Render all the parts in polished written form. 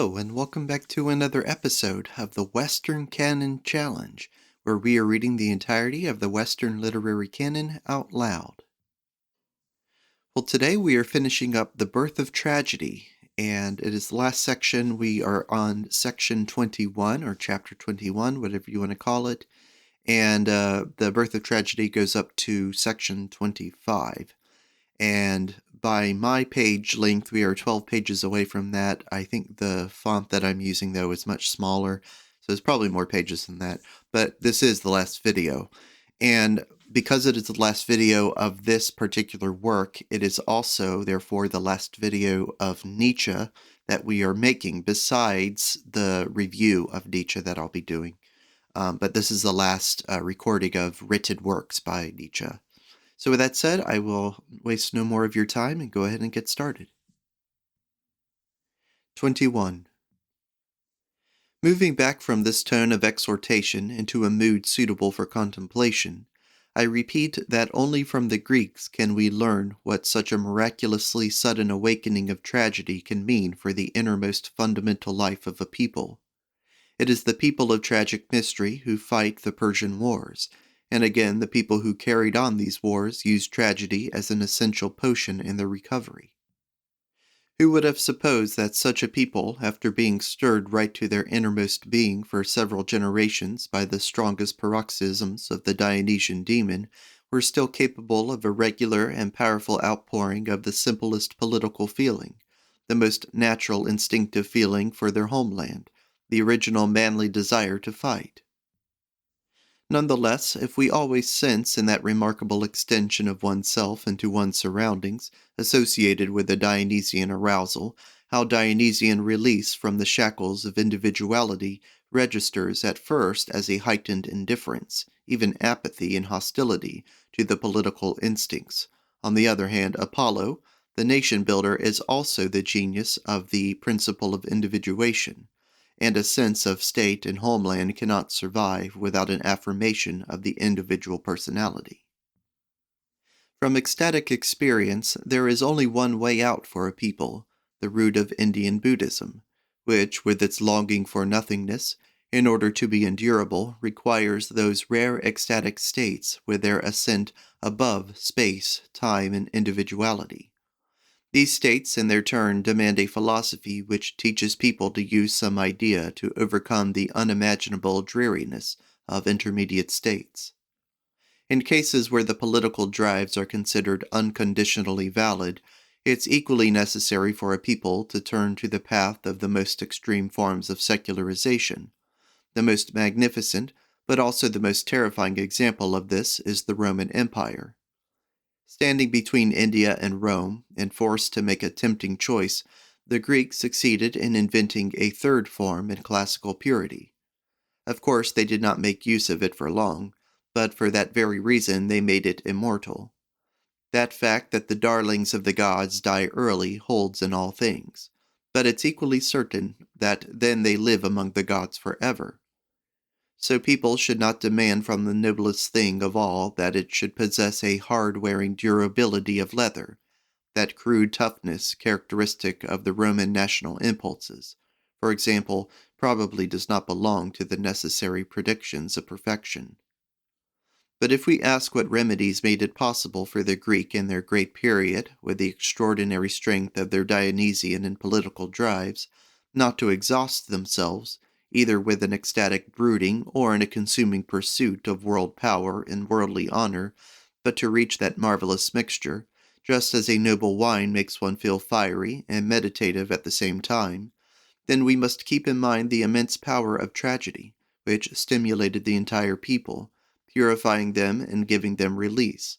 Hello, and welcome back to another episode of the Western Canon Challenge, where we are reading the entirety of the Western literary canon out loud. Well, today we are finishing up The Birth of Tragedy, and it is the last section. We are on section 21, or chapter 21, whatever you want to call it, and The Birth of Tragedy goes up to section 25. And by my page length, we are 12 pages away from that. I think the font that I'm using, though, is much smaller, so it's probably more pages than that. But this is the last video. And because it is the last video of this particular work, it is also, therefore, the last video of Nietzsche that we are making, besides the review of Nietzsche that I'll be doing. But this is the last recording of written works by Nietzsche. So with that said, I will waste no more of your time and go ahead and get started. 21. Moving back from this tone of exhortation into a mood suitable for contemplation, I repeat that only from the Greeks can we learn what such a miraculously sudden awakening of tragedy can mean for the innermost fundamental life of a people. It is the people of tragic mystery who fight the Persian Wars, and again the people who carried on these wars used tragedy as an essential potion in their recovery. Who would have supposed that such a people, after being stirred right to their innermost being for several generations by the strongest paroxysms of the Dionysian demon, were still capable of a regular and powerful outpouring of the simplest political feeling, the most natural instinctive feeling for their homeland, the original manly desire to fight? Nonetheless, if we always sense in that remarkable extension of oneself into one's surroundings, associated with the Dionysian arousal, how Dionysian release from the shackles of individuality registers at first as a heightened indifference, even apathy and hostility, to the political instincts. On the other hand, Apollo, the nation-builder, is also the genius of the principle of individuation, and a sense of state and homeland cannot survive without an affirmation of the individual personality. From ecstatic experience, there is only one way out for a people, the root of Indian Buddhism, which, with its longing for nothingness, in order to be endurable, requires those rare ecstatic states with their ascent above space, time, and individuality. These states, in their turn, demand a philosophy which teaches people to use some idea to overcome the unimaginable dreariness of intermediate states. In cases where the political drives are considered unconditionally valid, it's equally necessary for a people to turn to the path of the most extreme forms of secularization. The most magnificent, but also the most terrifying example of this is the Roman Empire. Standing between India and Rome, and forced to make a tempting choice, the Greeks succeeded in inventing a third form in classical purity. Of course, they did not make use of it for long, but for that very reason they made it immortal. That fact that the darlings of the gods die early holds in all things, but it's equally certain that then they live among the gods forever. So people should not demand from the noblest thing of all that it should possess a hard-wearing durability of leather, that crude toughness characteristic of the Roman national impulses, for example, probably does not belong to the necessary predictions of perfection. But if we ask what remedies made it possible for the Greek in their great period, with the extraordinary strength of their Dionysian and political drives, not to exhaust themselves, either with an ecstatic brooding or in a consuming pursuit of world power and worldly honor, but to reach that marvelous mixture, just as a noble wine makes one feel fiery and meditative at the same time, then we must keep in mind the immense power of tragedy, which stimulated the entire people, purifying them and giving them release.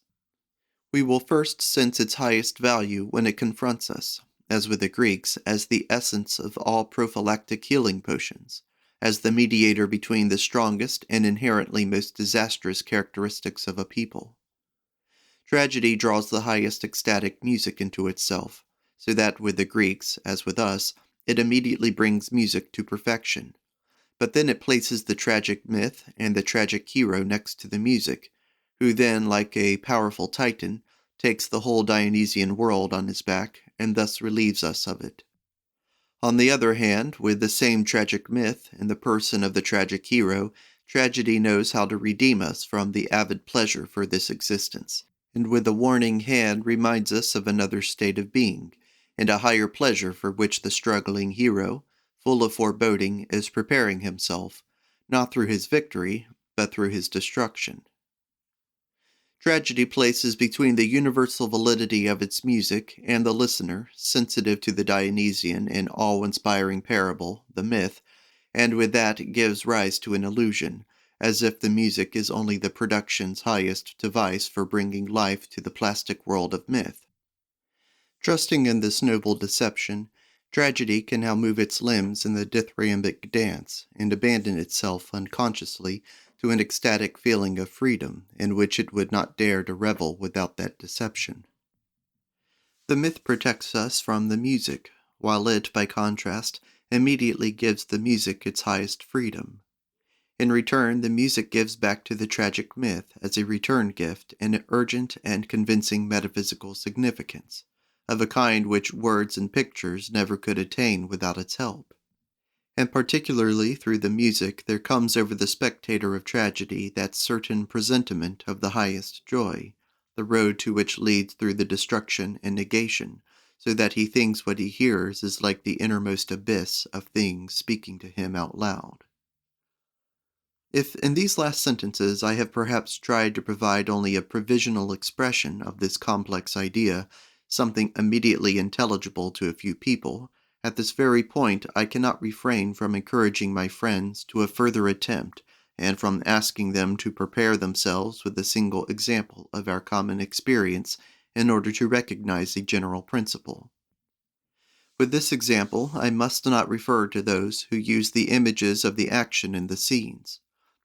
We will first sense its highest value when it confronts us, as with the Greeks, as the essence of all prophylactic healing potions, as the mediator between the strongest and inherently most disastrous characteristics of a people. Tragedy draws the highest ecstatic music into itself, so that with the Greeks, as with us, it immediately brings music to perfection. But then it places the tragic myth and the tragic hero next to the music, who then, like a powerful Titan, takes the whole Dionysian world on his back, and thus relieves us of it. On the other hand, with the same tragic myth in the person of the tragic hero, tragedy knows how to redeem us from the avid pleasure for this existence, and with a warning hand reminds us of another state of being, and a higher pleasure for which the struggling hero, full of foreboding, is preparing himself, not through his victory, but through his destruction. Tragedy places between the universal validity of its music and the listener, sensitive to the Dionysian and awe-inspiring parable, the myth, and with that gives rise to an illusion, as if the music is only the production's highest device for bringing life to the plastic world of myth. Trusting in this noble deception, tragedy can now move its limbs in the dithyrambic dance and abandon itself unconsciously to an ecstatic feeling of freedom in which it would not dare to revel without that deception. The myth protects us from the music, while it, by contrast, immediately gives the music its highest freedom. In return, the music gives back to the tragic myth as a return gift an urgent and convincing metaphysical significance, of a kind which words and pictures never could attain without its help. And particularly through the music there comes over the spectator of tragedy that certain presentiment of the highest joy, the road to which leads through the destruction and negation, so that he thinks what he hears is like the innermost abyss of things speaking to him out loud. If in these last sentences I have perhaps tried to provide only a provisional expression of this complex idea, something immediately intelligible to a few people, at this very point I cannot refrain from encouraging my friends to a further attempt, and from asking them to prepare themselves with a single example of our common experience in order to recognize a general principle. With this example, I must not refer to those who use the images of the action in the scenes,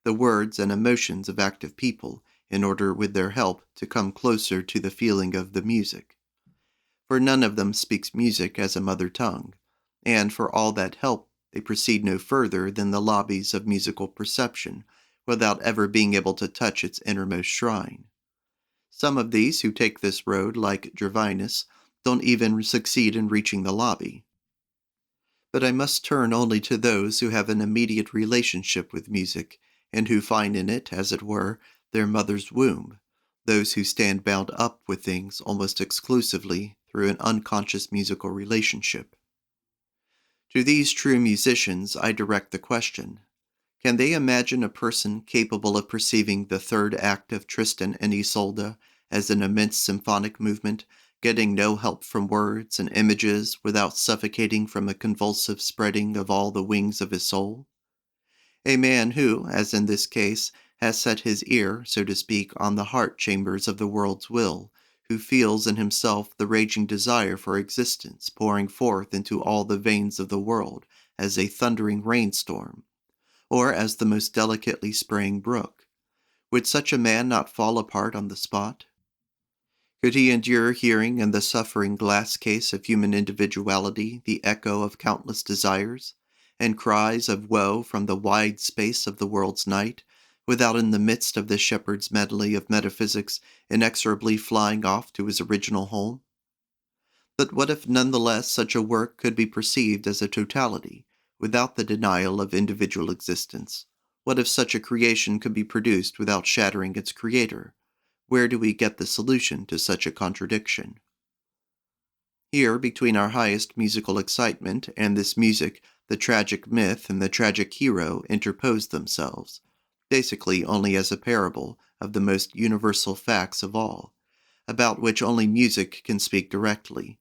the words and emotions of active people, in order with their help to come closer to the feeling of the music. For none of them speaks music as a mother tongue, and for all that help they proceed no further than the lobbies of musical perception, without ever being able to touch its innermost shrine. Some of these who take this road, like Gervinus, don't even succeed in reaching the lobby. But I must turn only to those who have an immediate relationship with music, and who find in it, as it were, their mother's womb, those who stand bound up with things almost exclusively through an unconscious musical relationship. To these true musicians I direct the question: can they imagine a person capable of perceiving the third act of Tristan and Isolde as an immense symphonic movement, getting no help from words and images without suffocating from a convulsive spreading of all the wings of his soul? A man who, as in this case, has set his ear, so to speak, on the heart chambers of the world's will, who feels in himself the raging desire for existence pouring forth into all the veins of the world as a thundering rainstorm, or as the most delicately spraying brook. Would such a man not fall apart on the spot? Could he endure hearing in the suffering glass case of human individuality the echo of countless desires, and cries of woe from the wide space of the world's night, without in the midst of the shepherd's medley of metaphysics inexorably flying off to his original home? But what if nonetheless such a work could be perceived as a totality, without the denial of individual existence? What if such a creation could be produced without shattering its creator? Where do we get the solution to such a contradiction? Here, between our highest musical excitement and this music, the tragic myth and the tragic hero interpose themselves, basically only as a parable of the most universal facts of all, about which only music can speak directly.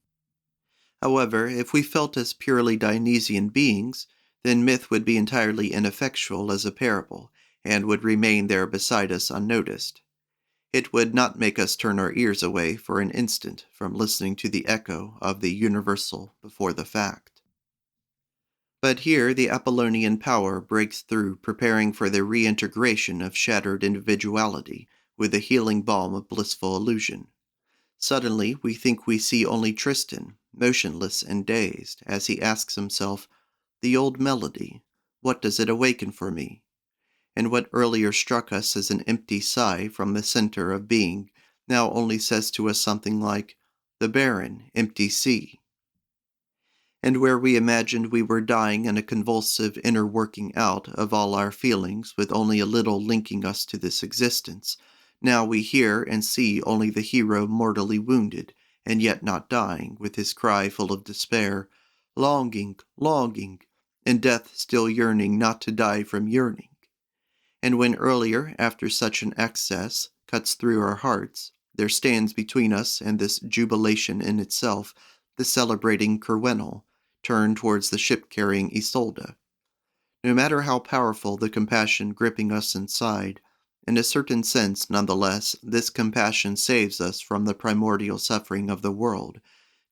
However, if we felt as purely Dionysian beings, then myth would be entirely ineffectual as a parable, and would remain there beside us unnoticed. It would not make us turn our ears away for an instant from listening to the echo of the universal before the fact. But here the Apollonian power breaks through, preparing for the reintegration of shattered individuality with the healing balm of blissful illusion. Suddenly we think we see only Tristan, motionless and dazed, as he asks himself, "The old melody, what does it awaken for me?" And what earlier struck us as an empty sigh from the center of being now only says to us something like, "The barren, empty sea." and where we imagined we were dying in a convulsive inner working out of all our feelings with only a little linking us to this existence, now we hear and see only the hero mortally wounded, and yet not dying, with his cry full of despair, longing, longing, and death still yearning not to die from yearning. And when earlier, after such an excess, cuts through our hearts, there stands between us and this jubilation in itself the celebrating Kerwenel, turned towards the ship-carrying Isolde. No matter how powerful the compassion gripping us inside, in a certain sense, nonetheless, this compassion saves us from the primordial suffering of the world,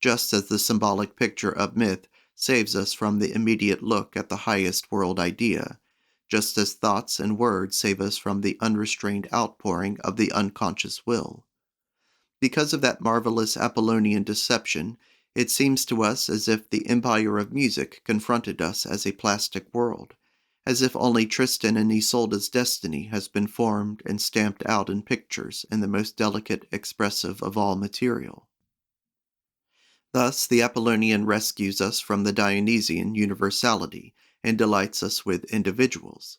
just as the symbolic picture of myth saves us from the immediate look at the highest world idea, just as thoughts and words save us from the unrestrained outpouring of the unconscious will. Because of that marvelous Apollonian deception, it seems to us as if the empire of music confronted us as a plastic world, as if only Tristan and Isolde's destiny has been formed and stamped out in pictures in the most delicate expressive of all material. Thus, the Apollonian rescues us from the Dionysian universality and delights us with individuals.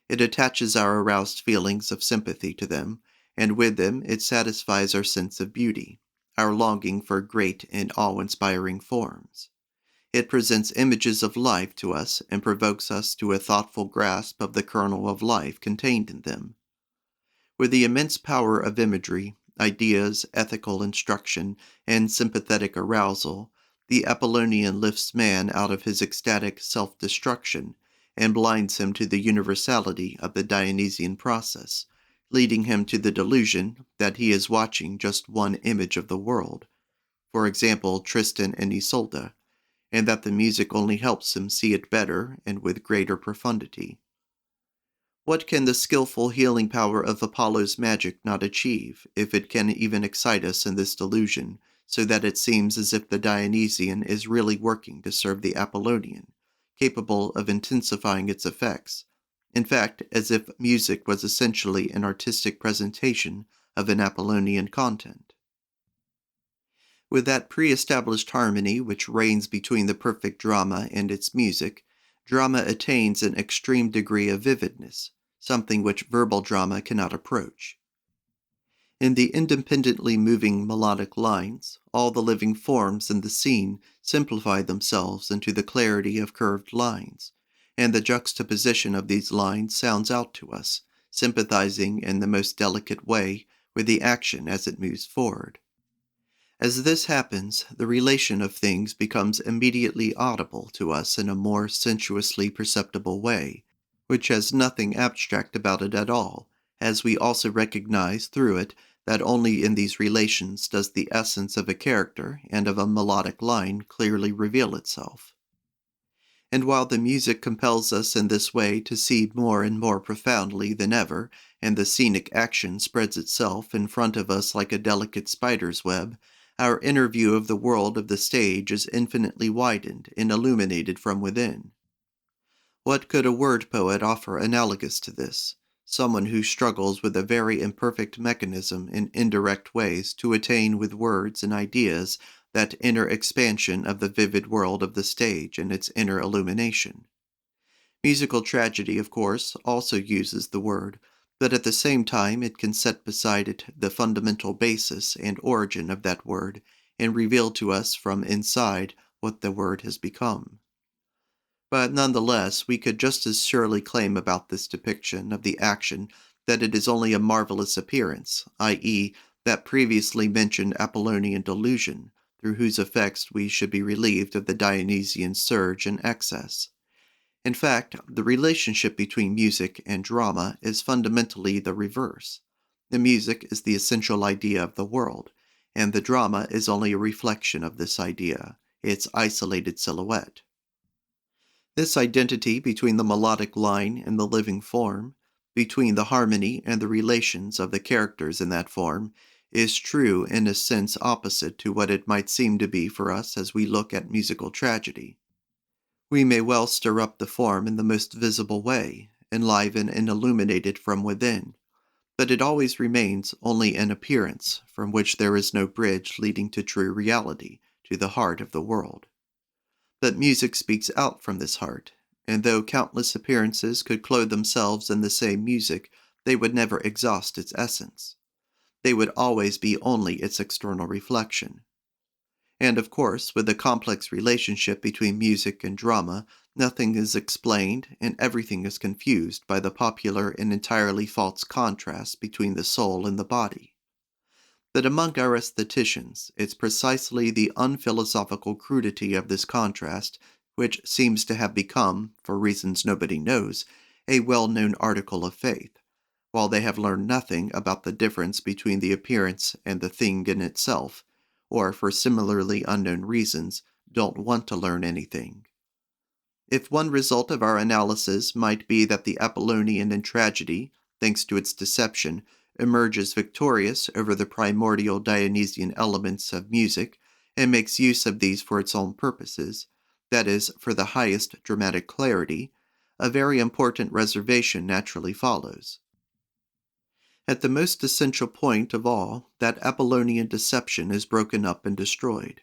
It attaches our aroused feelings of sympathy to them, and with them it satisfies our sense of beauty, our longing for great and awe-inspiring forms. It presents images of life to us and provokes us to a thoughtful grasp of the kernel of life contained in them. With the immense power of imagery, ideas, ethical instruction, and sympathetic arousal, the Apollonian lifts man out of his ecstatic self-destruction and blinds him to the universality of the Dionysian process, leading him to the delusion that he is watching just one image of the world, for example, Tristan and Isolde, and that the music only helps him see it better and with greater profundity. What can the skillful healing power of Apollo's magic not achieve, if it can even excite us in this delusion, so that it seems as if the Dionysian is really working to serve the Apollonian, capable of intensifying its effects, in fact, as if music was essentially an artistic presentation of an Apollonian content? With that pre-established harmony which reigns between the perfect drama and its music, drama attains an extreme degree of vividness, something which verbal drama cannot approach. In the independently moving melodic lines, all the living forms in the scene simplify themselves into the clarity of curved lines, and the juxtaposition of these lines sounds out to us, sympathizing in the most delicate way with the action as it moves forward. As this happens, the relation of things becomes immediately audible to us in a more sensuously perceptible way, which has nothing abstract about it at all, as we also recognize through it that only in these relations does the essence of a character and of a melodic line clearly reveal itself. And while the music compels us in this way to see more and more profoundly than ever, and the scenic action spreads itself in front of us like a delicate spider's web, our inner view of the world of the stage is infinitely widened and illuminated from within. What could a word poet offer analogous to this? Someone who struggles with a very imperfect mechanism in indirect ways to attain with words and ideas that inner expansion of the vivid world of the stage and its inner illumination. Musical tragedy, of course, also uses the word, but at the same time it can set beside it the fundamental basis and origin of that word and reveal to us from inside what the word has become. But nonetheless, we could just as surely claim about this depiction of the action that it is only a marvelous appearance, i.e., that previously mentioned Apollonian delusion, through whose effects we should be relieved of the Dionysian surge and excess. In fact, the relationship between music and drama is fundamentally the reverse. The music is the essential idea of the world, and the drama is only a reflection of this idea, its isolated silhouette. This identity between the melodic line and the living form, between the harmony and the relations of the characters in that form, is true in a sense opposite to what it might seem to be for us as we look at musical tragedy. We may well stir up the form in the most visible way, enliven and illuminate it from within, but it always remains only an appearance from which there is no bridge leading to true reality, to the heart of the world. But music speaks out from this heart, and though countless appearances could clothe themselves in the same music, they would never exhaust its essence. They would always be only its external reflection. And of course, with the complex relationship between music and drama, nothing is explained and everything is confused by the popular and entirely false contrast between the soul and the body. But among our aestheticians, it's precisely the unphilosophical crudity of this contrast which seems to have become, for reasons nobody knows, a well-known article of faith, while they have learned nothing about the difference between the appearance and the thing in itself, or for similarly unknown reasons, don't want to learn anything. If one result of our analysis might be that the Apollonian in tragedy, thanks to its deception, emerges victorious over the primordial Dionysian elements of music, and makes use of these for its own purposes, that is, for the highest dramatic clarity, a very important reservation naturally follows. At the most essential point of all, that Apollonian deception is broken up and destroyed.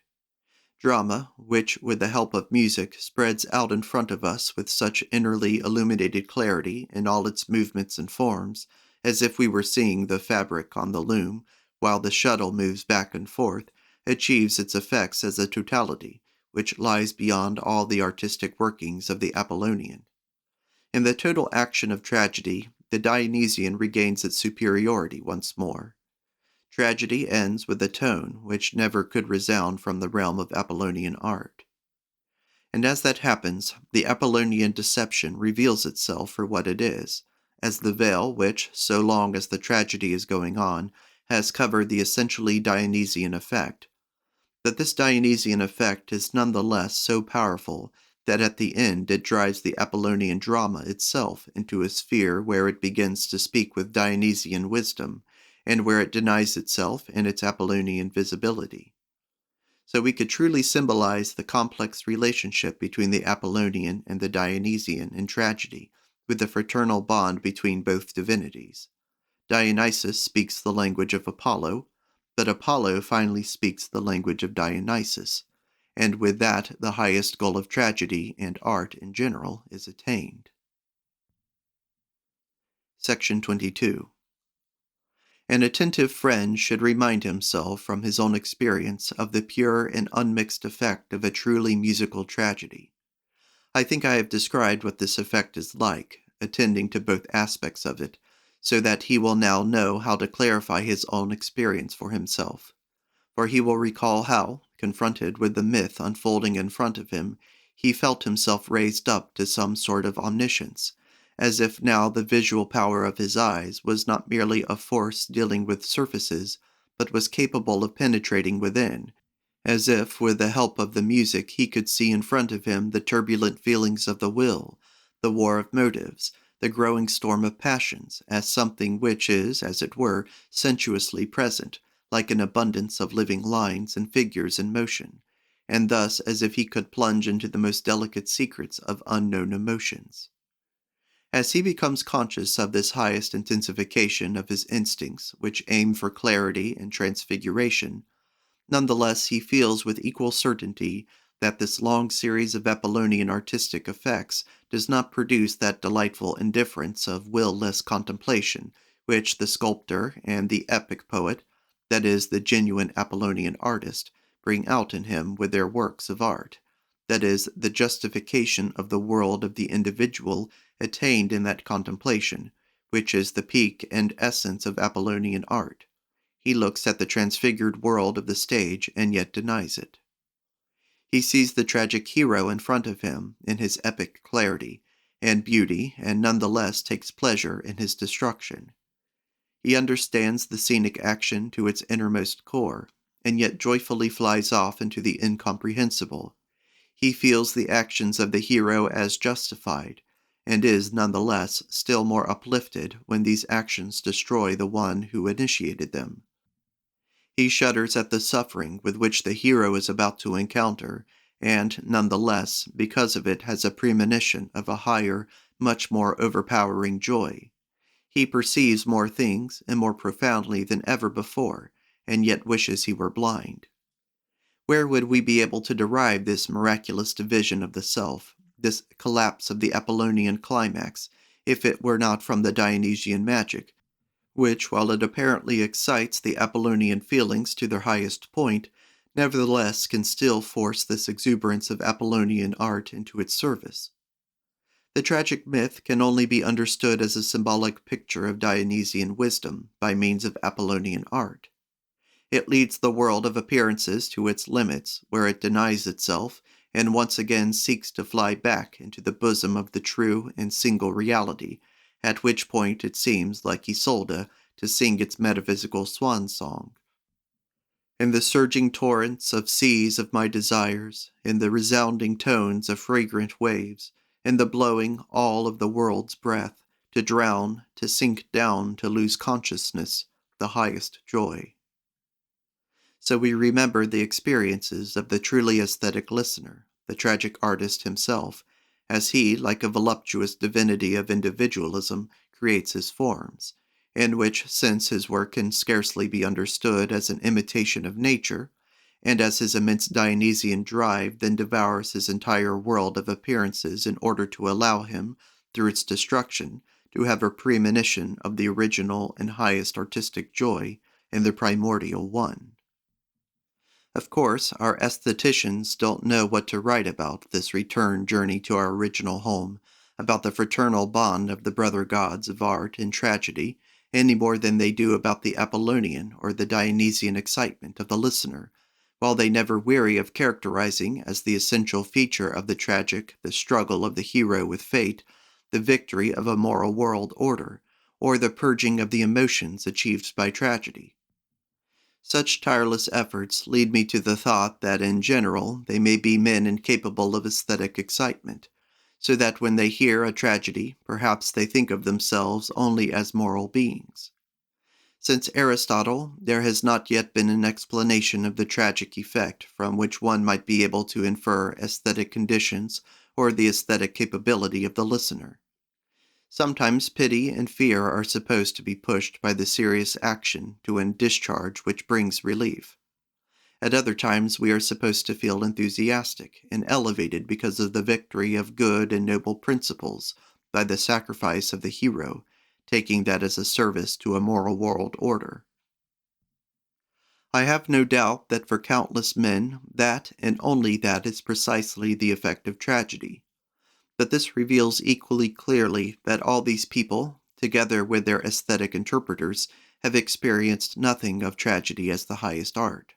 Drama, which with the help of music spreads out in front of us with such innerly illuminated clarity in all its movements and forms, as if we were seeing the fabric on the loom, while the shuttle moves back and forth, achieves its effects as a totality, which lies beyond all the artistic workings of the Apollonian. In the total action of tragedy, the Dionysian regains its superiority once more. Tragedy ends with a tone which never could resound from the realm of Apollonian art. And as that happens, the Apollonian deception reveals itself for what it is, as the veil which, so long as the tragedy is going on, has covered the essentially Dionysian effect. But this Dionysian effect is none the less so powerful that at the end it drives the Apollonian drama itself into a sphere where it begins to speak with Dionysian wisdom, and where it denies itself and its Apollonian visibility. So we could truly symbolize the complex relationship between the Apollonian and the Dionysian in tragedy, with the fraternal bond between both divinities. Dionysus speaks the language of Apollo, but Apollo finally speaks the language of Dionysus, and with that the highest goal of tragedy and art in general is attained. Section 22. An attentive friend should remind himself from his own experience of the pure and unmixed effect of a truly musical tragedy. I think I have described what this effect is like, attending to both aspects of it, so that he will now know how to clarify his own experience for himself. For he will recall how, confronted with the myth unfolding in front of him, he felt himself raised up to some sort of omniscience, as if now the visual power of his eyes was not merely a force dealing with surfaces, but was capable of penetrating within, as if with the help of the music he could see in front of him the turbulent feelings of the will, the war of motives, the growing storm of passions, as something which is, as it were, sensuously present, like an abundance of living lines and figures in motion, and thus as if he could plunge into the most delicate secrets of unknown emotions. As he becomes conscious of this highest intensification of his instincts, which aim for clarity and transfiguration, nonetheless he feels with equal certainty that this long series of Apollonian artistic effects does not produce that delightful indifference of will-less contemplation which the sculptor and the epic poet, that is, the genuine Apollonian artist, bring out in him with their works of art, that is, the justification of the world of the individual attained in that contemplation, which is the peak and essence of Apollonian art. He looks at the transfigured world of the stage and yet denies it. He sees the tragic hero in front of him in his epic clarity and beauty, and none the less takes pleasure in his destruction. He understands the scenic action to its innermost core, and yet joyfully flies off into the incomprehensible. He feels the actions of the hero as justified, and is none the less still more uplifted when these actions destroy the one who initiated them. He shudders at the suffering with which the hero is about to encounter, and none the less, because of it, has a premonition of a higher, much more overpowering joy. He perceives more things and more profoundly than ever before, and yet wishes he were blind. Where would we be able to derive this miraculous division of the self, this collapse of the Apollonian climax, if it were not from the Dionysian magic, which, while it apparently excites the Apollonian feelings to their highest point, nevertheless can still force this exuberance of Apollonian art into its service? The tragic myth can only be understood as a symbolic picture of Dionysian wisdom by means of Apollonian art. It leads the world of appearances to its limits, where it denies itself, and once again seeks to fly back into the bosom of the true and single reality, at which point it seems, like Isolde, to sing its metaphysical swan song. In the surging torrents of seas of my desires, in the resounding tones of fragrant waves, in the blowing all of the world's breath, to drown, to sink down, to lose consciousness, the highest joy. So we remember the experiences of the truly aesthetic listener, the tragic artist himself, as he, like a voluptuous divinity of individualism, creates his forms, in which, since his work can scarcely be understood as an imitation of nature, and as his immense Dionysian drive then devours his entire world of appearances in order to allow him, through its destruction, to have a premonition of the original and highest artistic joy in the primordial one. Of course, our aestheticians don't know what to write about this return journey to our original home, about the fraternal bond of the brother gods of art and tragedy, any more than they do about the Apollonian or the Dionysian excitement of the listener, while they never weary of characterizing as the essential feature of the tragic the struggle of the hero with fate, the victory of a moral world order, or the purging of the emotions achieved by tragedy. Such tireless efforts lead me to the thought that in general they may be men incapable of aesthetic excitement, so that when they hear a tragedy, perhaps they think of themselves only as moral beings. Since Aristotle, there has not yet been an explanation of the tragic effect from which one might be able to infer aesthetic conditions or the aesthetic capability of the listener. Sometimes pity and fear are supposed to be pushed by the serious action to a discharge which brings relief. At other times we are supposed to feel enthusiastic and elevated because of the victory of good and noble principles by the sacrifice of the hero, taking that as a service to a moral world order. I have no doubt that for countless men that and only that is precisely the effect of tragedy. But this reveals equally clearly that all these people, together with their aesthetic interpreters, have experienced nothing of tragedy as the highest art.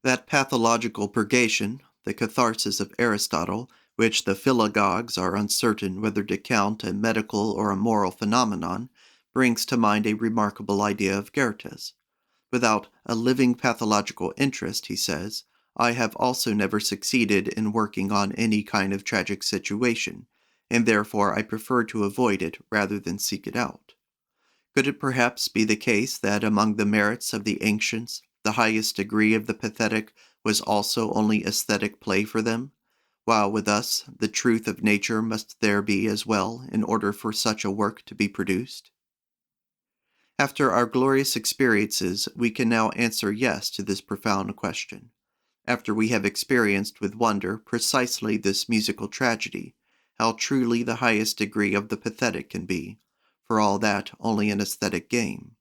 That pathological purgation, the catharsis of Aristotle, which the philologues are uncertain whether to count a medical or a moral phenomenon, brings to mind a remarkable idea of Goethe's. Without a living pathological interest, he says, I have also never succeeded in working on any kind of tragic situation, and therefore I prefer to avoid it rather than seek it out. Could it perhaps be the case that among the merits of the ancients, the highest degree of the pathetic was also only aesthetic play for them, while with us the truth of nature must there be as well in order for such a work to be produced? After our glorious experiences, we can now answer yes to this profound question. After we have experienced with wonder precisely this musical tragedy, how truly the highest degree of the pathetic can be, for all that only an aesthetic game.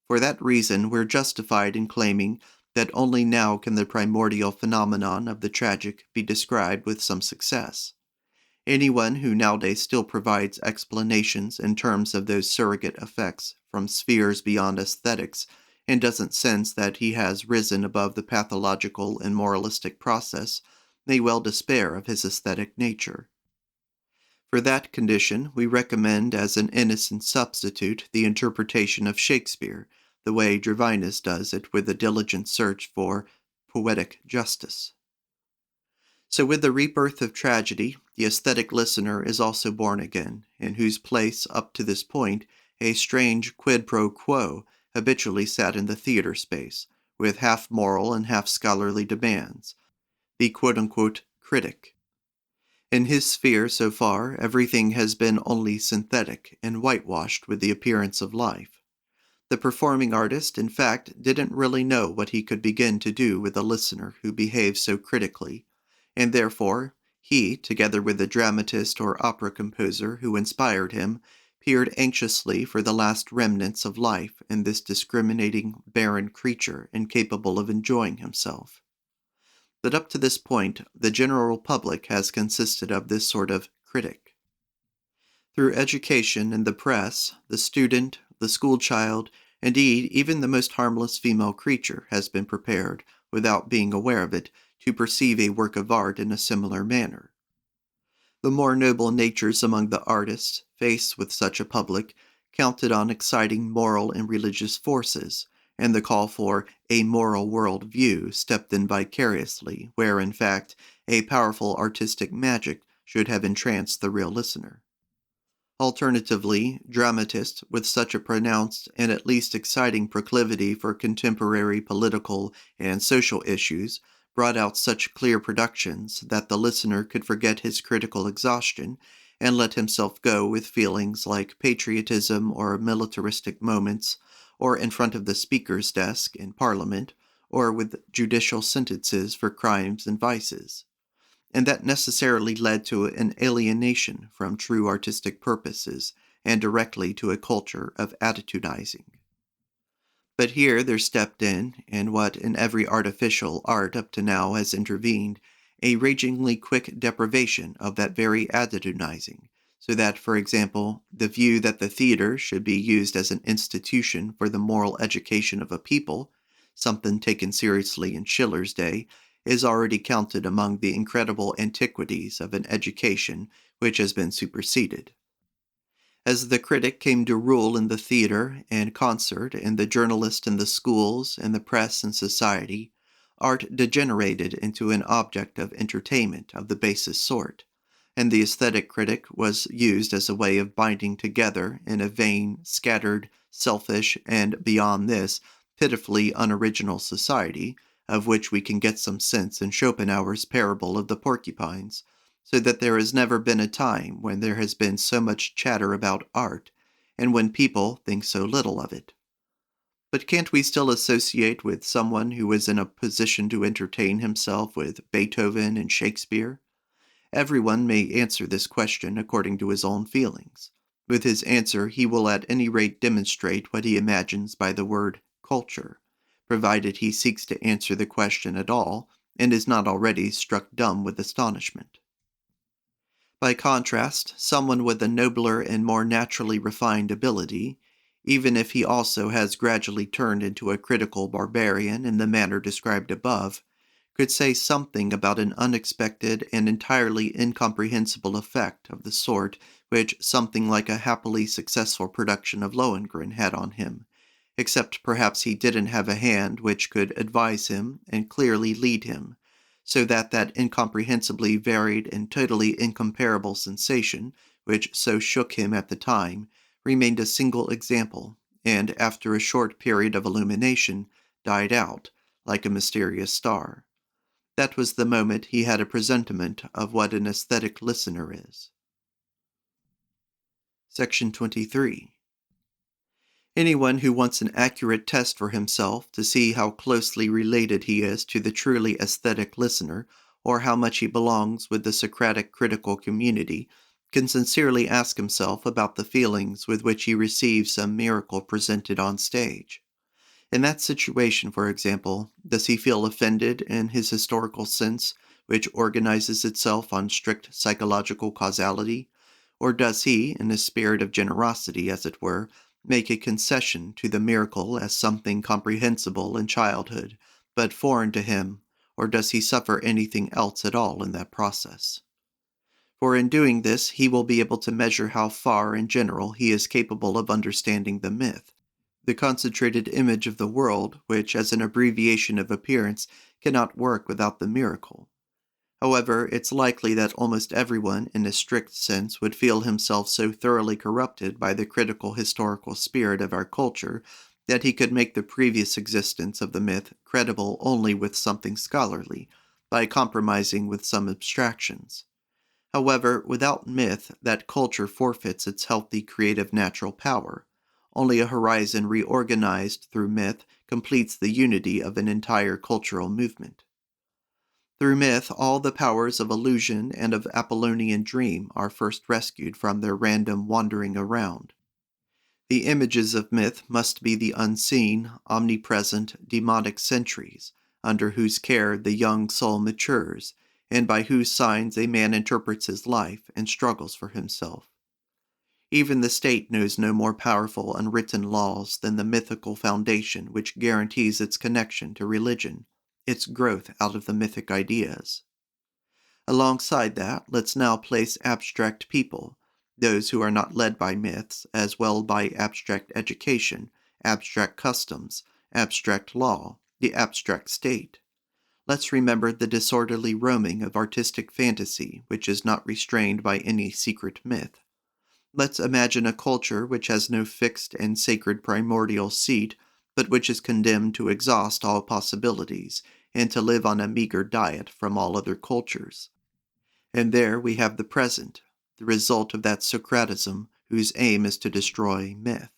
For that reason we're justified in claiming that only now can the primordial phenomenon of the tragic be described with some success. Anyone who nowadays still provides explanations in terms of those surrogate effects from spheres beyond aesthetics and doesn't sense that he has risen above the pathological and moralistic process may well despair of his aesthetic nature. For that condition, we recommend as an innocent substitute the interpretation of Shakespeare, the way Gervinus does it with a diligent search for poetic justice. So with the rebirth of tragedy, the aesthetic listener is also born again, in whose place, up to this point, a strange quid pro quo habitually sat in the theater space, with half moral and half scholarly demands, the quote-unquote critic. In his sphere so far, everything has been only synthetic and whitewashed with the appearance of life. The performing artist, in fact, didn't really know what he could begin to do with a listener who behaved so critically, and therefore he, together with the dramatist or opera composer who inspired him, peered anxiously for the last remnants of life in this discriminating, barren creature incapable of enjoying himself. But up to this point, the general public has consisted of this sort of critic. Through education and the press, the student, the schoolchild, indeed even the most harmless female creature has been prepared, without being aware of it, to perceive a work of art in a similar manner. The more noble natures among the artists, faced with such a public, counted on exciting moral and religious forces, and the call for a moral world view stepped in vicariously, where, in fact, a powerful artistic magic should have entranced the real listener. Alternatively, dramatists with such a pronounced and at least exciting proclivity for contemporary political and social issues brought out such clear productions that the listener could forget his critical exhaustion and let himself go with feelings like patriotism or militaristic moments, or in front of the speaker's desk in Parliament, or with judicial sentences for crimes and vices, and that necessarily led to an alienation from true artistic purposes and directly to a culture of attitudizing. But here there stepped in, and what in every artificial art up to now has intervened, a ragingly quick deprivation of that very attitudinizing, so that, for example, the view that the theater should be used as an institution for the moral education of a people, something taken seriously in Schiller's day, is already counted among the incredible antiquities of an education which has been superseded. As the critic came to rule in the theater and concert, and the journalist in the schools, and the press and society, art degenerated into an object of entertainment of the basest sort, and the aesthetic critic was used as a way of binding together in a vain, scattered, selfish, and, beyond this, pitifully unoriginal society, of which we can get some sense in Schopenhauer's parable of the porcupines, so that there has never been a time when there has been so much chatter about art, and when people think so little of it. But can't we still associate with someone who is in a position to entertain himself with Beethoven and Shakespeare? Everyone may answer this question according to his own feelings. With his answer, he will at any rate demonstrate what he imagines by the word culture, provided he seeks to answer the question at all, and is not already struck dumb with astonishment. By contrast, someone with a nobler and more naturally refined ability, even if he also has gradually turned into a critical barbarian in the manner described above, could say something about an unexpected and entirely incomprehensible effect of the sort which something like a happily successful production of Lohengrin had on him, except perhaps he didn't have a hand which could advise him and clearly lead him, so that that incomprehensibly varied and totally incomparable sensation, which so shook him at the time, remained a single example, and after a short period of illumination, died out, like a mysterious star. That was the moment he had a presentiment of what an aesthetic listener is. Section 23. Anyone who wants an accurate test for himself to see how closely related he is to the truly aesthetic listener, or how much he belongs with the Socratic critical community, can sincerely ask himself about the feelings with which he receives some miracle presented on stage. In that situation, for example, does he feel offended in his historical sense, which organizes itself on strict psychological causality, or does he, in a spirit of generosity, as it were, make a concession to the miracle as something comprehensible in childhood, but foreign to him, or does he suffer anything else at all in that process? For in doing this, he will be able to measure how far, in general, he is capable of understanding the myth, the concentrated image of the world, which, as an abbreviation of appearance, cannot work without the miracle. However, it's likely that almost everyone, in a strict sense, would feel himself so thoroughly corrupted by the critical historical spirit of our culture that he could make the previous existence of the myth credible only with something scholarly, by compromising with some abstractions. However, without myth, that culture forfeits its healthy creative natural power. Only a horizon reorganized through myth completes the unity of an entire cultural movement. Through myth, all the powers of illusion and of Apollonian dream are first rescued from their random wandering around. The images of myth must be the unseen, omnipresent, demonic sentries, under whose care the young soul matures, and by whose signs a man interprets his life and struggles for himself. Even the state knows no more powerful unwritten laws than the mythical foundation which guarantees its connection to religion, its growth out of the mythic ideas. Alongside that, let's now place abstract people, those who are not led by myths, as well by abstract education, abstract customs, abstract law, the abstract state. Let's remember the disorderly roaming of artistic fantasy, which is not restrained by any secret myth. Let's imagine a culture which has no fixed and sacred primordial seat, but which is condemned to exhaust all possibilities, and to live on a meager diet from all other cultures. And there we have the present, the result of that Socratism whose aim is to destroy myth.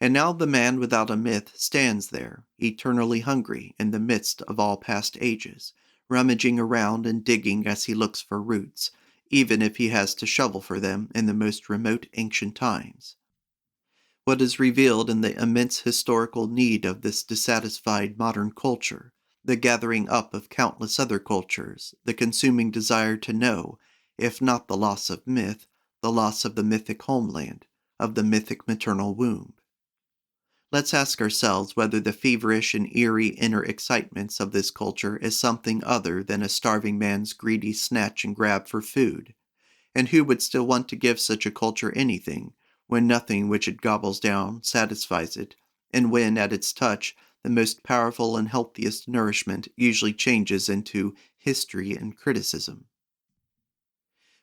And now the man without a myth stands there, eternally hungry in the midst of all past ages, rummaging around and digging as he looks for roots, even if he has to shovel for them in the most remote ancient times. What is revealed in the immense historical need of this dissatisfied modern culture, the gathering up of countless other cultures, the consuming desire to know, if not the loss of myth, the loss of the mythic homeland, of the mythic maternal womb. Let's ask ourselves whether the feverish and eerie inner excitements of this culture is something other than a starving man's greedy snatch and grab for food. And who would still want to give such a culture anything, when nothing which it gobbles down satisfies it, and when, at its touch, the most powerful and healthiest nourishment usually changes into history and criticism?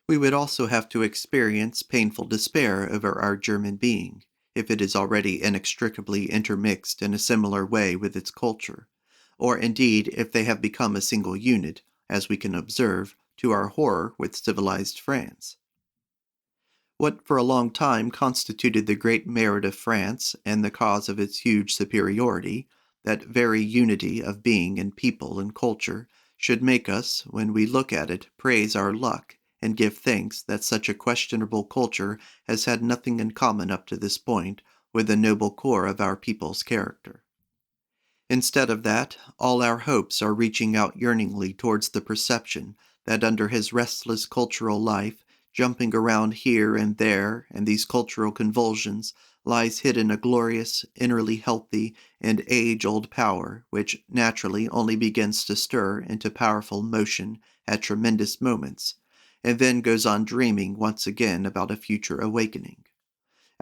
We would also have to experience painful despair over our German being, if it is already inextricably intermixed in a similar way with its culture, or indeed if they have become a single unit, as we can observe, to our horror, with civilized France. What for a long time constituted the great merit of France and the cause of its huge superiority, that very unity of being and people and culture, should make us, when we look at it, praise our luck and give thanks that such a questionable culture has had nothing in common up to this point with the noble core of our people's character. Instead of that, all our hopes are reaching out yearningly towards the perception that under his restless cultural life, jumping around here and there in these cultural convulsions, lies hidden a glorious, innerly healthy, and age-old power which naturally only begins to stir into powerful motion at tremendous moments, and then goes on dreaming once again about a future awakening.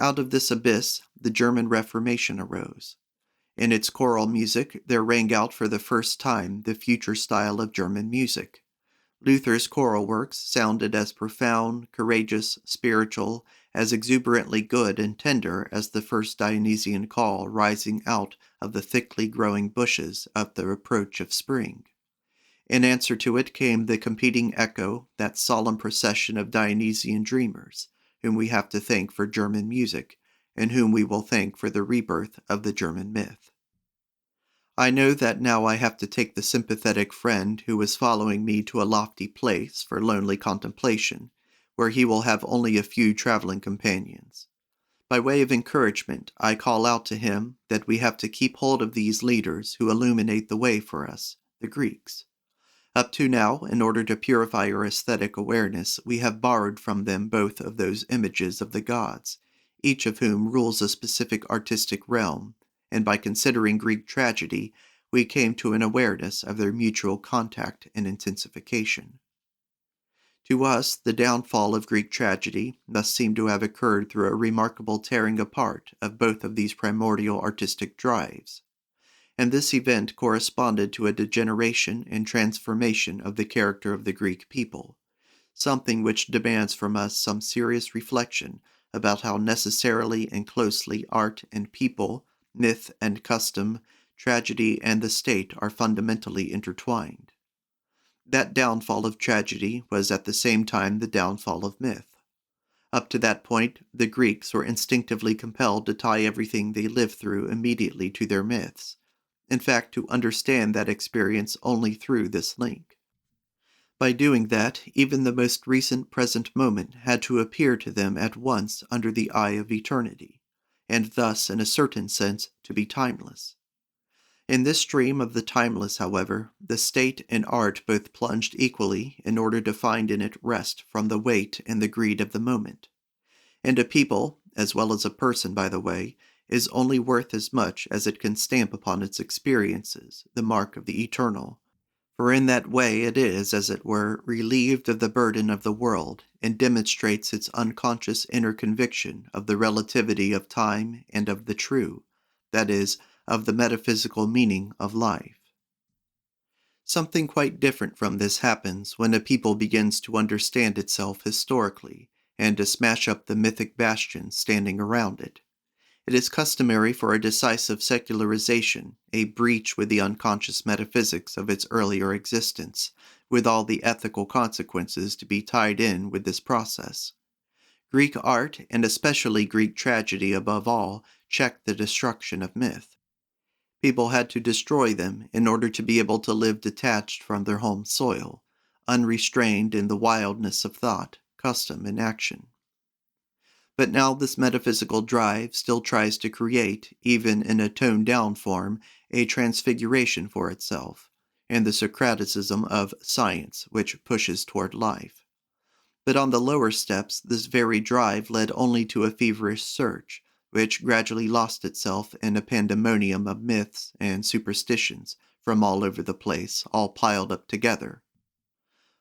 Out of this abyss, the German Reformation arose. In its choral music, there rang out for the first time the future style of German music. Luther's choral works sounded as profound, courageous, spiritual, as exuberantly good and tender as the first Dionysian call rising out of the thickly growing bushes at the approach of spring. In answer to it came the competing echo, that solemn procession of Dionysian dreamers, whom we have to thank for German music, and whom we will thank for the rebirth of the German myth. I know that now I have to take the sympathetic friend who is following me to a lofty place for lonely contemplation, where he will have only a few traveling companions. By way of encouragement, I call out to him that we have to keep hold of these leaders who illuminate the way for us, the Greeks. Up to now, in order to purify our aesthetic awareness, we have borrowed from them both of those images of the gods, each of whom rules a specific artistic realm, and by considering Greek tragedy, we came to an awareness of their mutual contact and intensification. To us, the downfall of Greek tragedy must seem to have occurred through a remarkable tearing apart of both of these primordial artistic drives. And this event corresponded to a degeneration and transformation of the character of the Greek people, something which demands from us some serious reflection about how necessarily and closely art and people, myth and custom, tragedy and the state are fundamentally intertwined. That downfall of tragedy was at the same time the downfall of myth. Up to that point, the Greeks were instinctively compelled to tie everything they lived through immediately to their myths. In fact, to understand that experience only through this link. By doing that, even the most recent present moment had to appear to them at once under the eye of eternity, and thus, in a certain sense, to be timeless. In this stream of the timeless, however, the state and art both plunged equally in order to find in it rest from the weight and the greed of the moment. And a people, as well as a person, by the way, is only worth as much as it can stamp upon its experiences the mark of the eternal. For in that way it is, as it were, relieved of the burden of the world, and demonstrates its unconscious inner conviction of the relativity of time and of the true, that is, of the metaphysical meaning of life. Something quite different from this happens when a people begins to understand itself historically, and to smash up the mythic bastions standing around it. It is customary for a decisive secularization, a breach with the unconscious metaphysics of its earlier existence, with all the ethical consequences to be tied in with this process. Greek art, and especially Greek tragedy above all, checked the destruction of myth. People had to destroy them in order to be able to live detached from their home soil, unrestrained in the wildness of thought, custom, and action. But now this metaphysical drive still tries to create, even in a toned-down form, a transfiguration for itself, and the Socraticism of science which pushes toward life. But on the lower steps, this very drive led only to a feverish search, which gradually lost itself in a pandemonium of myths and superstitions from all over the place, all piled up together.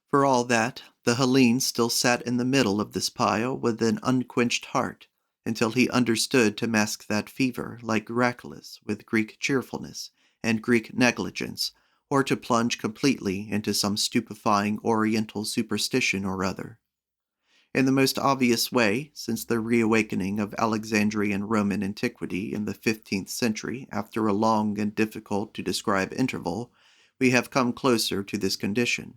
For all that, the Hellene still sat in the middle of this pile with an unquenched heart, until he understood to mask that fever, like Heracles, with Greek cheerfulness and Greek negligence, or to plunge completely into some stupefying Oriental superstition or other. In the most obvious way, since the reawakening of Alexandrian Roman antiquity in the 15th century after a long and difficult to describe interval, we have come closer to this condition.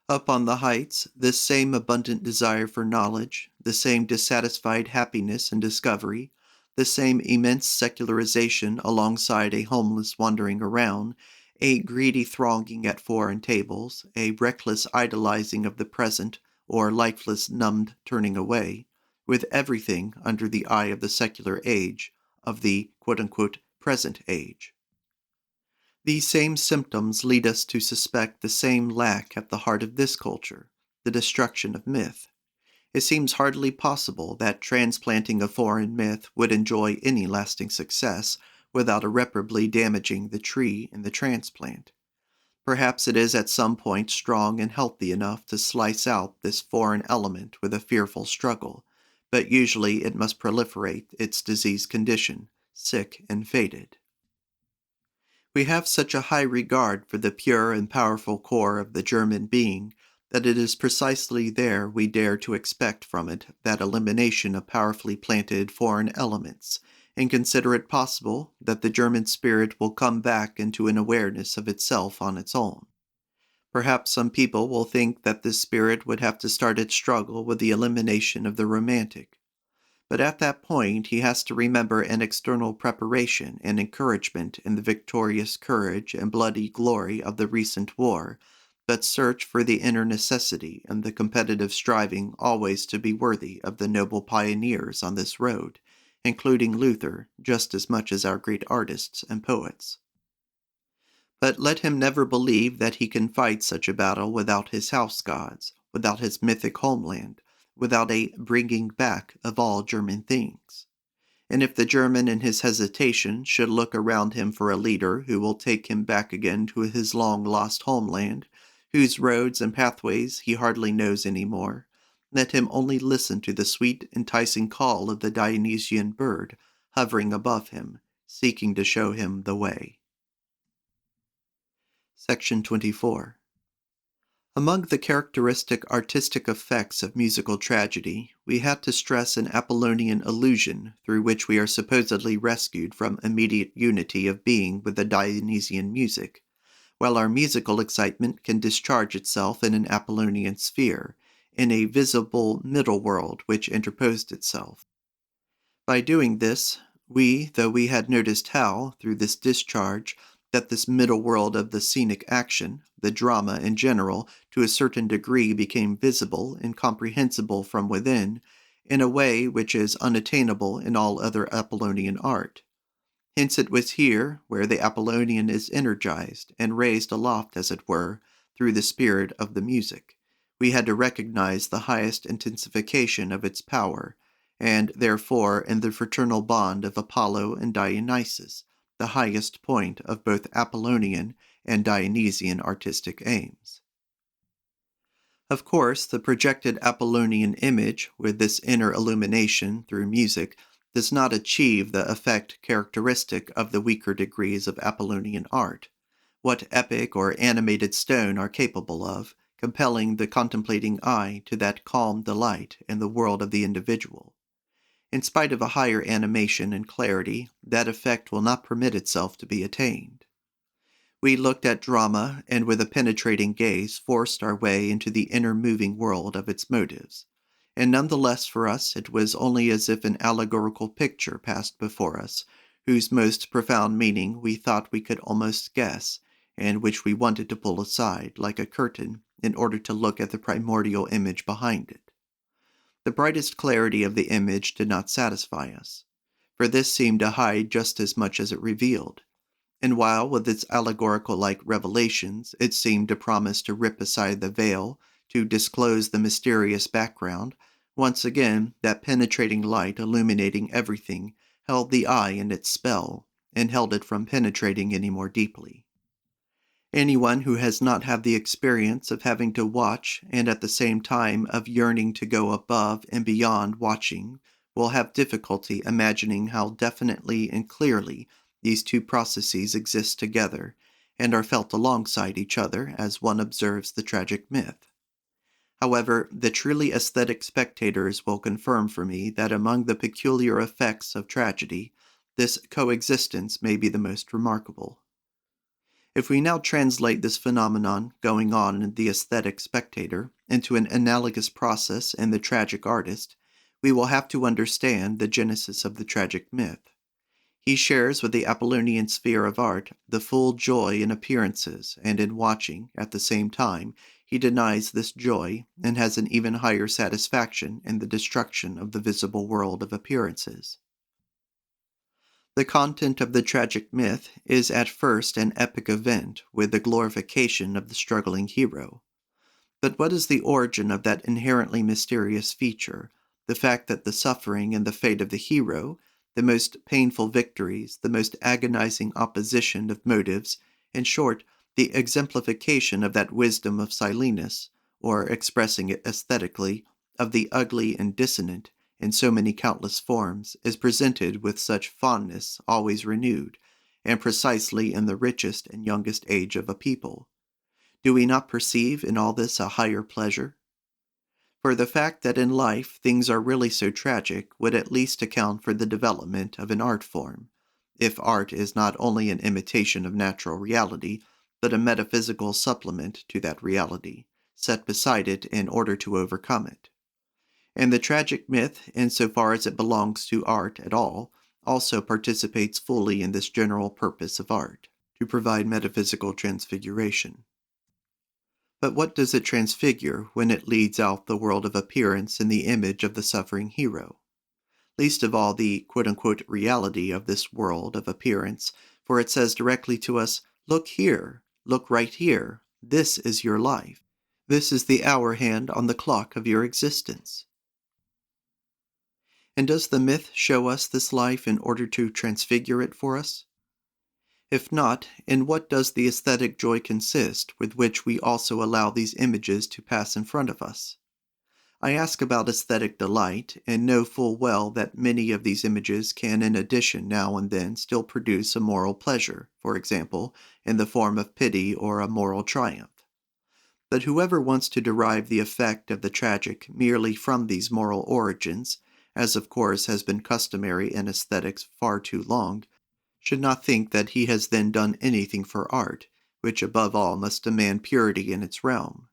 Up on the heights, this same abundant desire for knowledge, the same dissatisfied happiness and discovery, the same immense secularization alongside a homeless wandering around, a greedy thronging at foreign tables, a reckless idolizing of the present, or lifeless numbed turning away, with everything under the eye of the secular age, of the quote-unquote present age. These same symptoms lead us to suspect the same lack at the heart of this culture, the destruction of myth. It seems hardly possible that transplanting a foreign myth would enjoy any lasting success without irreparably damaging the tree in the transplant. Perhaps it is at some point strong and healthy enough to slice out this foreign element with a fearful struggle, but usually it must proliferate its diseased condition, sick and faded. We have such a high regard for the pure and powerful core of the German being that it is precisely there we dare to expect from it that elimination of powerfully planted foreign elements, and consider it possible that the German spirit will come back into an awareness of itself on its own. Perhaps some people will think that this spirit would have to start its struggle with the elimination of the romantic. But at that point he has to remember an external preparation and encouragement in the victorious courage and bloody glory of the recent war, but search for the inner necessity and the competitive striving always to be worthy of the noble pioneers on this road, including Luther just as much as our great artists and poets. But let him never believe that he can fight such a battle without his house gods, without his mythic homeland, without a bringing back of all German things. And if the German in his hesitation should look around him for a leader who will take him back again to his long-lost homeland, whose roads and pathways he hardly knows any more, let him only listen to the sweet, enticing call of the Dionysian bird hovering above him, seeking to show him the way. Section 24. Among the characteristic artistic effects of musical tragedy, we had to stress an Apollonian illusion through which we are supposedly rescued from immediate unity of being with the Dionysian music, while our musical excitement can discharge itself in an Apollonian sphere, in a visible middle world which interposed itself. By doing this, though we had noticed how, through this discharge, that this middle world of the scenic action, the drama in general, to a certain degree became visible and comprehensible from within, in a way which is unattainable in all other Apollonian art. Hence it was here where the Apollonian is energized and raised aloft, as it were, through the spirit of the music. We had to recognize the highest intensification of its power, and therefore in the fraternal bond of Apollo and Dionysus, the highest point of both Apollonian and Dionysian artistic aims. Of course, the projected Apollonian image, with this inner illumination through music, does not achieve the effect characteristic of the weaker degrees of Apollonian art, what epic or animated stone are capable of, compelling the contemplating eye to that calm delight in the world of the individual. In spite of a higher animation and clarity, that effect will not permit itself to be attained. We looked at drama and with a penetrating gaze forced our way into the inner moving world of its motives. And nonetheless for us it was only as if an allegorical picture passed before us, whose most profound meaning we thought we could almost guess, and which we wanted to pull aside, like a curtain, in order to look at the primordial image behind it. The brightest clarity of the image did not satisfy us, for this seemed to hide just as much as it revealed. And while, with its allegorical-like revelations, it seemed to promise to rip aside the veil, to disclose the mysterious background, once again that penetrating light illuminating everything held the eye in its spell, and held it from penetrating any more deeply. Anyone who has not had the experience of having to watch and at the same time of yearning to go above and beyond watching will have difficulty imagining how definitely and clearly these two processes exist together and are felt alongside each other as one observes the tragic myth. However, the truly aesthetic spectators will confirm for me that among the peculiar effects of tragedy, this coexistence may be the most remarkable. If we now translate this phenomenon going on in the aesthetic spectator into an analogous process in the tragic artist, we will have to understand the genesis of the tragic myth. He shares with the Apollonian sphere of art the full joy in appearances, and in watching, at the same time, he denies this joy and has an even higher satisfaction in the destruction of the visible world of appearances. The content of the tragic myth is at first an epic event with the glorification of the struggling hero. But what is the origin of that inherently mysterious feature, the fact that the suffering and the fate of the hero, the most painful victories, the most agonizing opposition of motives, in short, the exemplification of that wisdom of Silenus, or expressing it aesthetically, of the ugly and dissonant, in so many countless forms, is presented with such fondness always renewed, and precisely in the richest and youngest age of a people? Do we not perceive in all this a higher pleasure? For the fact that in life things are really so tragic would at least account for the development of an art form, if art is not only an imitation of natural reality, but a metaphysical supplement to that reality, set beside it in order to overcome it. And the tragic myth, insofar as it belongs to art at all, also participates fully in this general purpose of art, to provide metaphysical transfiguration. But what does it transfigure when it leads out the world of appearance in the image of the suffering hero? Least of all the quote-unquote reality of this world of appearance, for it says directly to us, look here, look right here, this is your life. This is the hour hand on the clock of your existence. And does the myth show us this life in order to transfigure it for us? If not, in what does the aesthetic joy consist with which we also allow these images to pass in front of us? I ask about aesthetic delight, and know full well that many of these images can in addition now and then still produce a moral pleasure, for example, in the form of pity or a moral triumph. But whoever wants to derive the effect of the tragic merely from these moral origins, as of course has been customary in aesthetics far too long, should not think that he has then done anything for art, which above all must demand purity in its realm.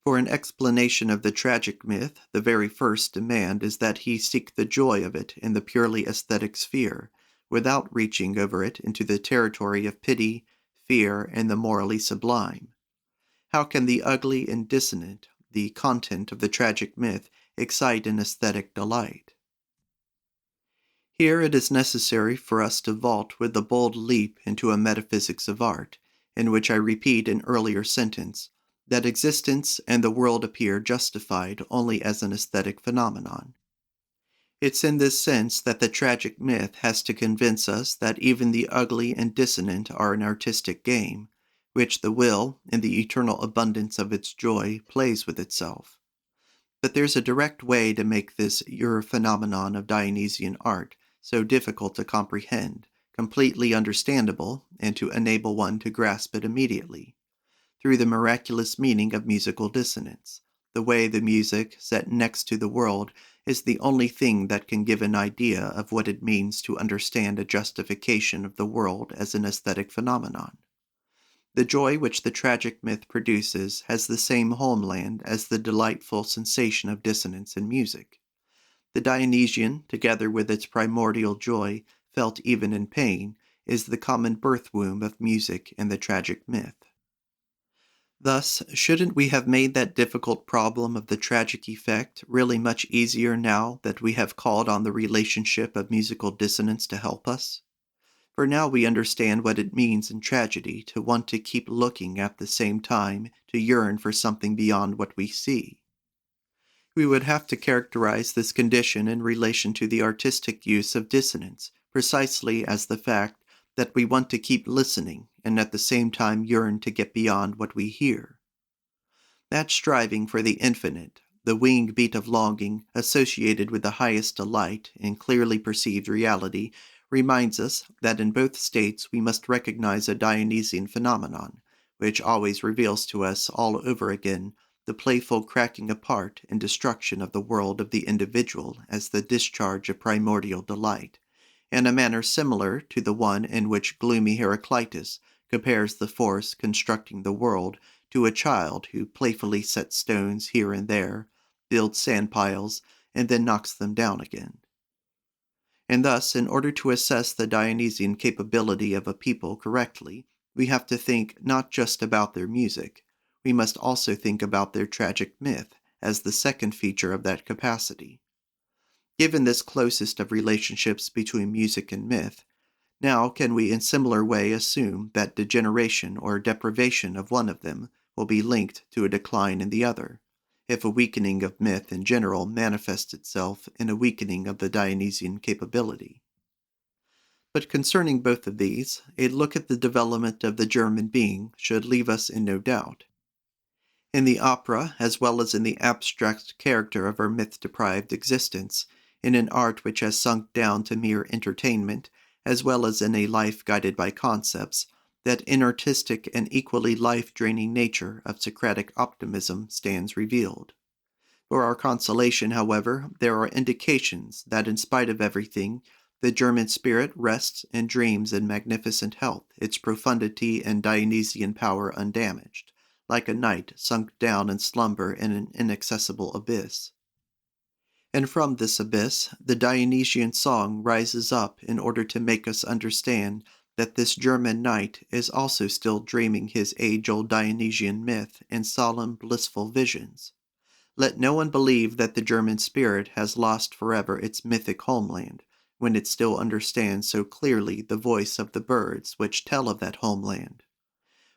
For an explanation of the tragic myth, the very first demand is that he seek the joy of it in the purely aesthetic sphere, without reaching over it into the territory of pity, fear, and the morally sublime. How can the ugly and dissonant, the content of the tragic myth, excite an aesthetic delight? Here it is necessary for us to vault with a bold leap into a metaphysics of art, in which I repeat an earlier sentence, that existence and the world appear justified only as an aesthetic phenomenon. It's in this sense that the tragic myth has to convince us that even the ugly and dissonant are an artistic game, which the will, in the eternal abundance of its joy, plays with itself. But there's a direct way to make this phenomenon of Dionysian art so difficult to comprehend, completely understandable, and to enable one to grasp it immediately, through the miraculous meaning of musical dissonance. The way the music, set next to the world, is the only thing that can give an idea of what it means to understand a justification of the world as an aesthetic phenomenon. The joy which the tragic myth produces has the same homeland as the delightful sensation of dissonance in music. The Dionysian, together with its primordial joy, felt even in pain, is the common birth-womb of music in the tragic myth. Thus, shouldn't we have made that difficult problem of the tragic effect really much easier now that we have called on the relationship of musical dissonance to help us? For now we understand what it means in tragedy to want to keep looking at the same time, to yearn for something beyond what we see. We would have to characterize this condition in relation to the artistic use of dissonance, precisely as the fact that we want to keep listening and at the same time yearn to get beyond what we hear. That striving for the infinite, the wing beat of longing associated with the highest delight in clearly perceived reality, reminds us that in both states we must recognize a Dionysian phenomenon, which always reveals to us all over again the playful cracking apart and destruction of the world of the individual as the discharge of primordial delight, in a manner similar to the one in which gloomy Heraclitus compares the force constructing the world to a child who playfully sets stones here and there, builds sand piles, and then knocks them down again. And thus, in order to assess the Dionysian capability of a people correctly, we have to think not just about their music, we must also think about their tragic myth as the second feature of that capacity. Given this closest of relationships between music and myth, now can we in similar way assume that degeneration or deprivation of one of them will be linked to a decline in the other, if a weakening of myth in general manifests itself in a weakening of the Dionysian capability. But concerning both of these, a look at the development of the German being should leave us in no doubt. In the opera, as well as in the abstract character of our myth-deprived existence, in an art which has sunk down to mere entertainment, as well as in a life guided by concepts, that inartistic and equally life-draining nature of Socratic optimism stands revealed. For our consolation, however, there are indications that in spite of everything, the German spirit rests and dreams in magnificent health, its profundity and Dionysian power undamaged, like a knight sunk down in slumber in an inaccessible abyss. And from this abyss, the Dionysian song rises up in order to make us understand that this German knight is also still dreaming his age-old Dionysian myth in solemn, blissful visions. Let no one believe that the German spirit has lost forever its mythic homeland, when it still understands so clearly the voice of the birds which tell of that homeland.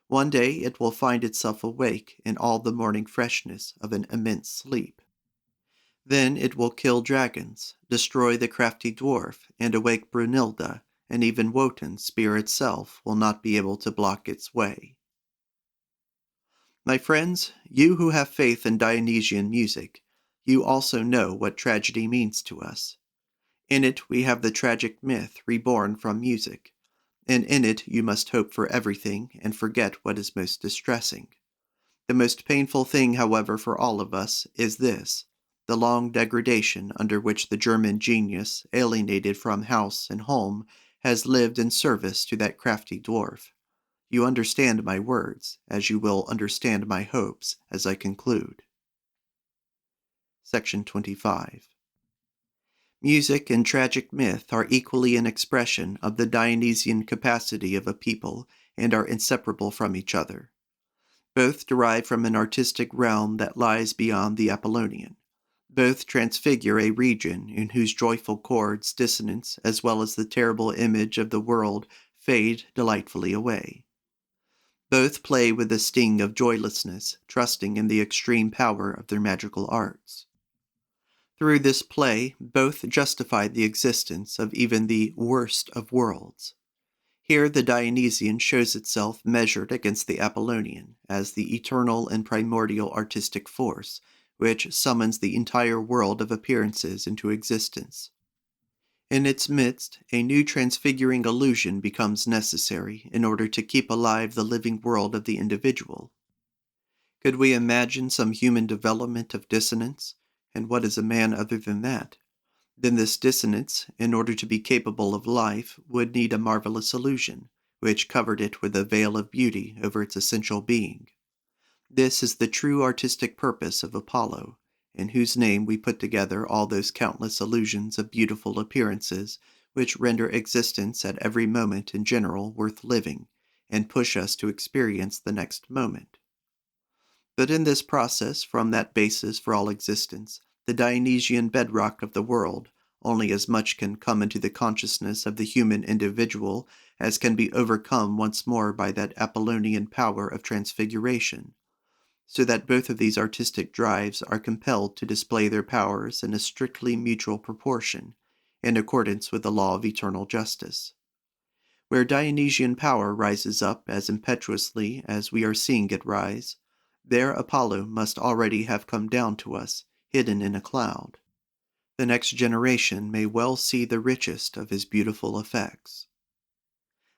One day it will find itself awake in all the morning freshness of an immense sleep. Then it will kill dragons, destroy the crafty dwarf, and awake Brunilda, and even Wotan, spear itself, will not be able to block its way. My friends, you who have faith in Dionysian music, you also know what tragedy means to us. In it we have the tragic myth reborn from music, and in it you must hope for everything and forget what is most distressing. The most painful thing, however, for all of us, is this: the long degradation under which the German genius, alienated from house and home, has lived in service to that crafty dwarf. you understand my words, as you will understand my hopes as I conclude. Section 25. Music and tragic myth are equally an expression of the Dionysian capacity of a people and are inseparable from each other. Both derive from an artistic realm that lies beyond the Apollonian. Both transfigure a region in whose joyful chords, dissonance, as well as the terrible image of the world fade delightfully away. Both play with the sting of joylessness, trusting in the extreme power of their magical arts. Through this play, both justify the existence of even the worst of worlds. Here the Dionysian shows itself measured against the Apollonian as the eternal and primordial artistic force, which summons the entire world of appearances into existence. In its midst, a new transfiguring illusion becomes necessary in order to keep alive the living world of the individual. Could we imagine some human development of dissonance, and what is a man other than that? Then this dissonance, in order to be capable of life, would need a marvelous illusion, which covered it with a veil of beauty over its essential being. This is the true artistic purpose of Apollo, in whose name we put together all those countless illusions of beautiful appearances which render existence at every moment in general worth living, and push us to experience the next moment. But in this process, from that basis for all existence, the Dionysian bedrock of the world, only as much can come into the consciousness of the human individual as can be overcome once more by that Apollonian power of transfiguration, so that both of these artistic drives are compelled to display their powers in a strictly mutual proportion, in accordance with the law of eternal justice. Where Dionysian power rises up as impetuously as we are seeing it rise, there Apollo must already have come down to us, hidden in a cloud. The next generation may well see the richest of his beautiful effects.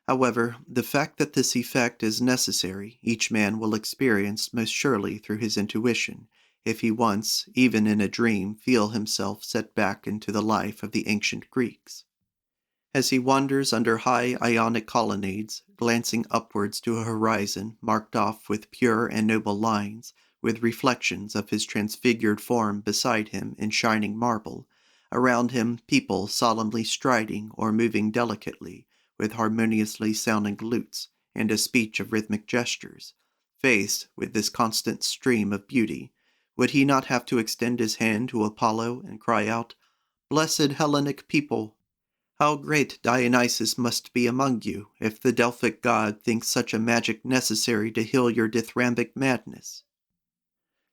However, the fact that this effect is necessary each man will experience most surely through his intuition, if he once, even in a dream, feel himself set back into the life of the ancient Greeks. As he wanders under high Ionic colonnades, glancing upwards to a horizon marked off with pure and noble lines, with reflections of his transfigured form beside him in shining marble, around him people solemnly striding or moving delicately, with harmoniously sounding lutes and a speech of rhythmic gestures, faced with this constant stream of beauty, would he not have to extend his hand to Apollo and cry out, "Blessed Hellenic people! How great Dionysus must be among you, if the Delphic god thinks such a magic necessary to heal your dithyrambic madness?"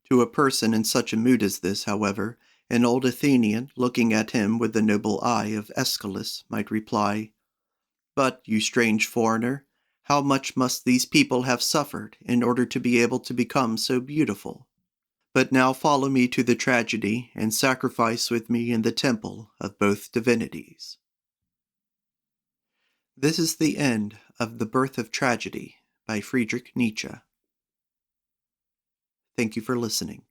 To a person in such a mood as this, however, an old Athenian, looking at him with the noble eye of Aeschylus, might reply, "But, you strange foreigner, how much must these people have suffered in order to be able to become so beautiful? But now follow me to the tragedy, and sacrifice with me in the temple of both divinities." This is the end of The Birth of Tragedy by Friedrich Nietzsche. Thank you for listening.